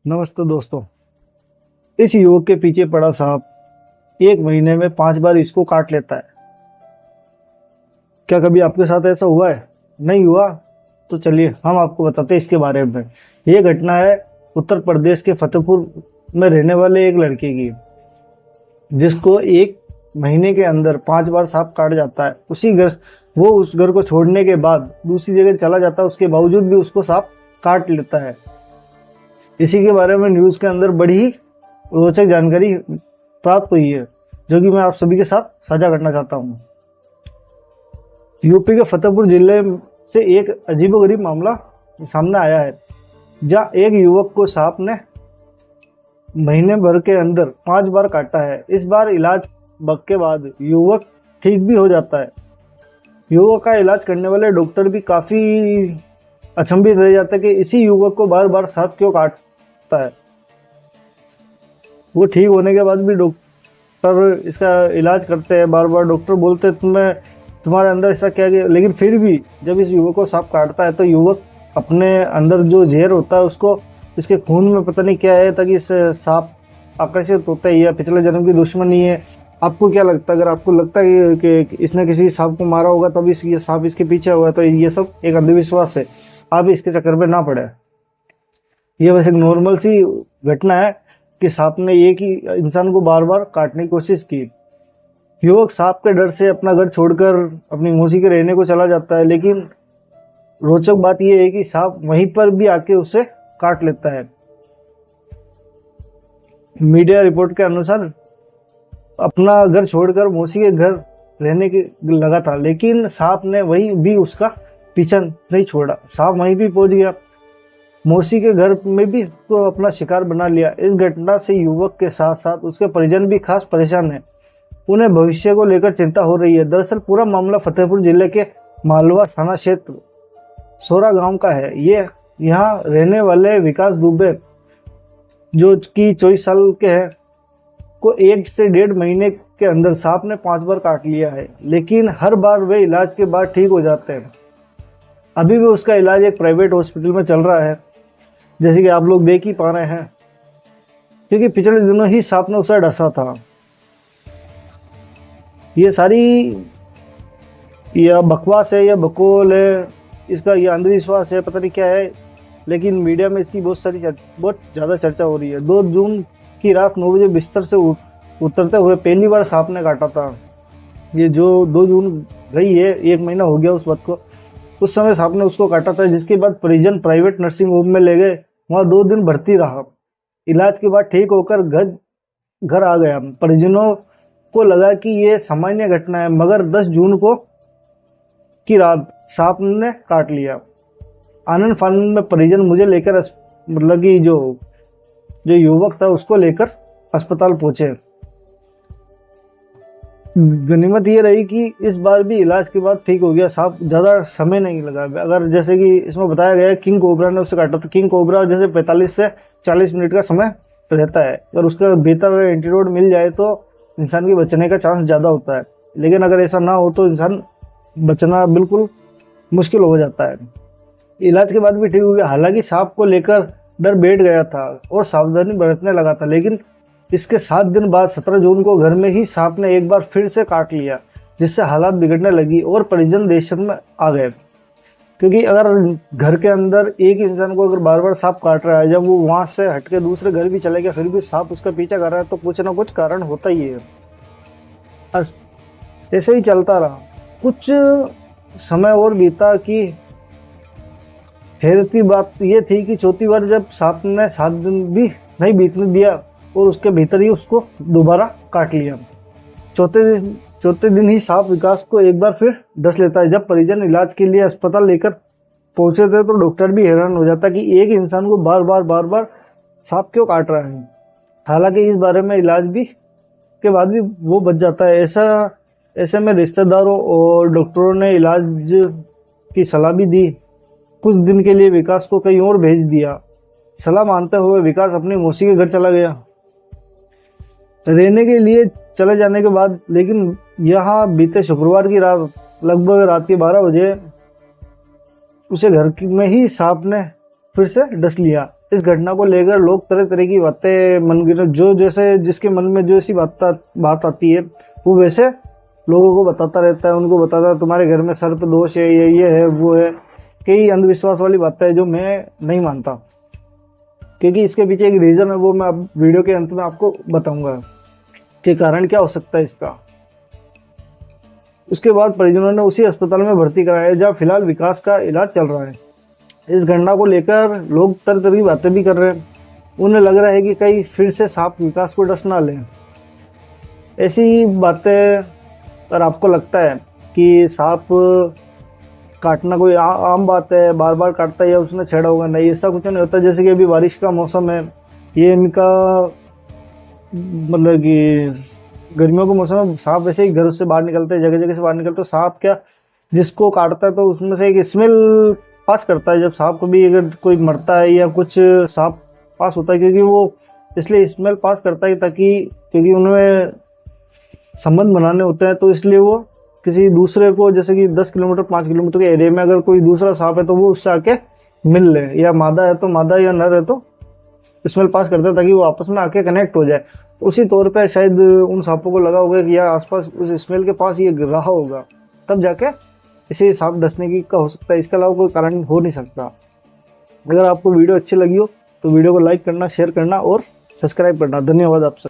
नमस्ते दोस्तों। इस युवक के पीछे पड़ा सांप एक महीने में 5 बार इसको काट लेता है। क्या कभी आपके साथ ऐसा हुआ है? नहीं हुआ तो चलिए हम आपको बताते हैं इसके बारे में। ये घटना है उत्तर प्रदेश के फतेहपुर में रहने वाले एक लड़के की, जिसको एक महीने के अंदर 5 बार सांप काट जाता है। वो उस घर को छोड़ने के बाद दूसरी जगह चला जाता है, उसके बावजूद भी उसको सांप काट लेता है। इसी के बारे में न्यूज़ के अंदर बड़ी ही रोचक जानकारी प्राप्त हुई है, जो कि मैं आप सभी के साथ साझा करना चाहता हूँ। यूपी के फतेहपुर जिले से एक अजीबोगरीब मामला सामने आया है, जहाँ एक युवक को सांप ने महीने भर के अंदर 5 बार काटा है। इस बार इलाज के बाद युवक ठीक भी हो जाता है। युवक का इलाज करने वाले डॉक्टर भी काफ़ी अचंभित रह जाता है कि इसी युवक को बार बार सांप क्यों काटता है। वो ठीक होने के बाद भी डॉक्टर इसका इलाज करते हैं, बार बार डॉक्टर बोलते हैं तुम्हारे अंदर ऐसा क्या गया, लेकिन फिर भी जब इस युवक को सांप काटता है तो युवक अपने अंदर जो जहर होता है उसको इसके खून में पता नहीं क्या है, ताकि इस सांप आकर्षित होता है या पिछले जन्म की दुश्मनी है। आपको क्या लगता है? अगर आपको लगता है कि इसने किसी सांप को मारा होगा तभी ये सांप इसके पीछे होगा, तो ये सब एक अंधविश्वास है। आप इसके चक्कर में ना पड़े। ये बस एक नॉर्मल सी घटना है कि सांप ने एक ही इंसान को बार बार काटने की कोशिश की। युवक सांप के डर से अपना घर छोड़कर अपनी मौसी के रहने को चला जाता है, लेकिन रोचक बात यह है कि सांप वहीं पर भी आके उसे काट लेता है। मीडिया रिपोर्ट के अनुसार अपना घर छोड़कर मौसी के घर रहने के लगा था, लेकिन सांप ने वहीं भी उसका पीछा नहीं छोड़ा। सांप वहीं भी पहुंच गया, मौसी के घर में भी तो अपना शिकार बना लिया। इस घटना से युवक के साथ साथ उसके परिजन भी खास परेशान हैं। उन्हें भविष्य को लेकर चिंता हो रही है। दरअसल पूरा मामला फतेहपुर जिले के मालवा थाना क्षेत्र सोरा गांव का है। ये यहाँ रहने वाले विकास दुबे, जो कि 24 साल के हैं, को 1 से 1.5 महीने के अंदर सांप ने 5 बार काट लिया है, लेकिन हर बार वे इलाज के बाद ठीक हो जाते हैं। अभी भी उसका इलाज एक प्राइवेट हॉस्पिटल में चल रहा है, जैसे कि आप लोग देख ही पा रहे हैं, क्योंकि पिछले दिनों ही सांप ने उसे डसा था। ये सारी या बकवास है या बकौल है, इसका ये अंधविश्वास है, पता नहीं क्या है, लेकिन मीडिया में इसकी बहुत ज़्यादा चर्चा हो रही है। 2 जून की रात 9 बजे बिस्तर से उतरते हुए पहली बार सांप ने काटा था। ये जो 2 जून गई है, 1 महीना हो गया उस वक्त को, उस समय सांप ने उसको काटा था, जिसके बाद परिजन प्राइवेट नर्सिंग होम में ले गए। वहाँ 2 दिन भर्ती रहा। इलाज के बाद ठीक होकर घर आ गया। परिजनों को लगा कि ये सामान्य घटना है, मगर 10 जून की रात सांप ने काट लिया। आनंद फानंद में परिजन मुझे लेकर मतलब कि जो युवक था उसको लेकर अस्पताल पहुंचे। गनीमत ये रही कि इस बार भी इलाज के बाद ठीक हो गया। सांप ज़्यादा समय नहीं लगा। अगर जैसे कि इसमें बताया गया है किंग कोबरा ने उसे काटा, तो किंग कोबरा जैसे 45 से 40 मिनट का समय रहता है। अगर उसका बेहतर एंटीडोट मिल जाए तो इंसान के बचने का चांस ज़्यादा होता है, लेकिन अगर ऐसा ना हो तो इंसान बचना बिल्कुल मुश्किल हो जाता है। इलाज के बाद भी ठीक हो गया। हालांकि सांप को लेकर डर बैठ गया था और सावधानी बरतने लगा था, लेकिन इसके 7 दिन बाद 17 जून को घर में ही सांप ने एक बार फिर से काट लिया, जिससे हालात बिगड़ने लगी और परिजन दहशत में आ गए। क्योंकि अगर घर के अंदर एक इंसान को अगर बार बार सांप काट रहा है, जब वो वहाँ से हट के दूसरे घर भी चले गया फिर भी सांप उसका पीछा कर रहा है, तो कुछ ना कुछ कारण होता ही है। ऐसे ही चलता रहा। कुछ समय और बीता कि हैरती बात यह थी कि चौथी बार जब सांप ने 7 दिन भी नहीं बीतने दिया और उसके भीतर ही उसको दोबारा काट लिया। चौथे दिन ही सांप विकास को एक बार फिर डस लेता है। जब परिजन इलाज के लिए अस्पताल लेकर पहुंचे थे तो डॉक्टर भी हैरान हो जाता कि एक इंसान को बार बार सांप क्यों काट रहा है। हालांकि इस बारे में इलाज भी के बाद भी वो बच जाता है। ऐसे में रिश्तेदारों और डॉक्टरों ने इलाज की सलाह भी दी। कुछ दिन के लिए विकास को कहीं और भेज दिया। सलाह मानते हुए विकास अपनी मौसी के घर चला गया रहने के लिए। चले जाने के बाद लेकिन यहाँ बीते शुक्रवार की रात लगभग रात के 12 बजे उसे घर में ही सांप ने फिर से डस लिया। इस घटना को लेकर लोग तरह तरह की बातें मन की जो जैसे जिसके मन में जो ऐसी बात आती है वो वैसे लोगों को बताता रहता है, उनको बताता है तुम्हारे घर में सर्प दोष है, ये है वो है। कई अंधविश्वास वाली बातें है जो मैं नहीं मानता, क्योंकि इसके पीछे एक रीज़न है, वो मैं अब वीडियो के अंत में आपको बताऊंगा कि कारण क्या हो सकता है इसका। उसके बाद परिजनों ने उसी अस्पताल में भर्ती कराया जहाँ फिलहाल विकास का इलाज चल रहा है। इस घटना को लेकर लोग तरह तरह की बातें भी कर रहे हैं। उन्हें लग रहा है कि कहीं फिर से सांप विकास को डस ना लें। ऐसी बातें अगर आपको लगता है कि सांप काटना कोई आम बात है, बार बार काटता है या उसने छेड़ा होगा, नहीं, ऐसा कुछ नहीं होता। जैसे कि अभी बारिश का मौसम है, ये इनका मतलब कि गर्मियों के मौसम में सांप वैसे ही घर से बाहर निकलते हैं, जगह जगह से बाहर निकलते हैं। तो सांप क्या जिसको काटता है तो उसमें से एक स्मेल पास करता है। जब सांप को भी अगर कोई मरता है या कुछ सांप पास होता है, क्योंकि वो इसलिए स्मेल पास करता है ताकि क्योंकि उनमें संबंध बनाने होते हैं, तो इसलिए वो किसी दूसरे को, जैसे कि 10 किलोमीटर 5 किलोमीटर के एरिया में अगर कोई दूसरा सांप है तो वो उससे आके मिल ले, या मादा है तो मादा या नर है तो स्मेल पास करता है ताकि वो आपस में आके कनेक्ट हो जाए। उसी तौर पे शायद उन सांपों को लगा होगा कि यार आसपास उस स्मेल के पास ये रहा होगा, तब जाके इसे सांप डसने की का हो सकता है। इसके अलावा कोई कारण हो नहीं सकता। अगर आपको वीडियो अच्छी लगी हो तो वीडियो को लाइक करना, शेयर करना और सब्सक्राइब करना। धन्यवाद आप सब।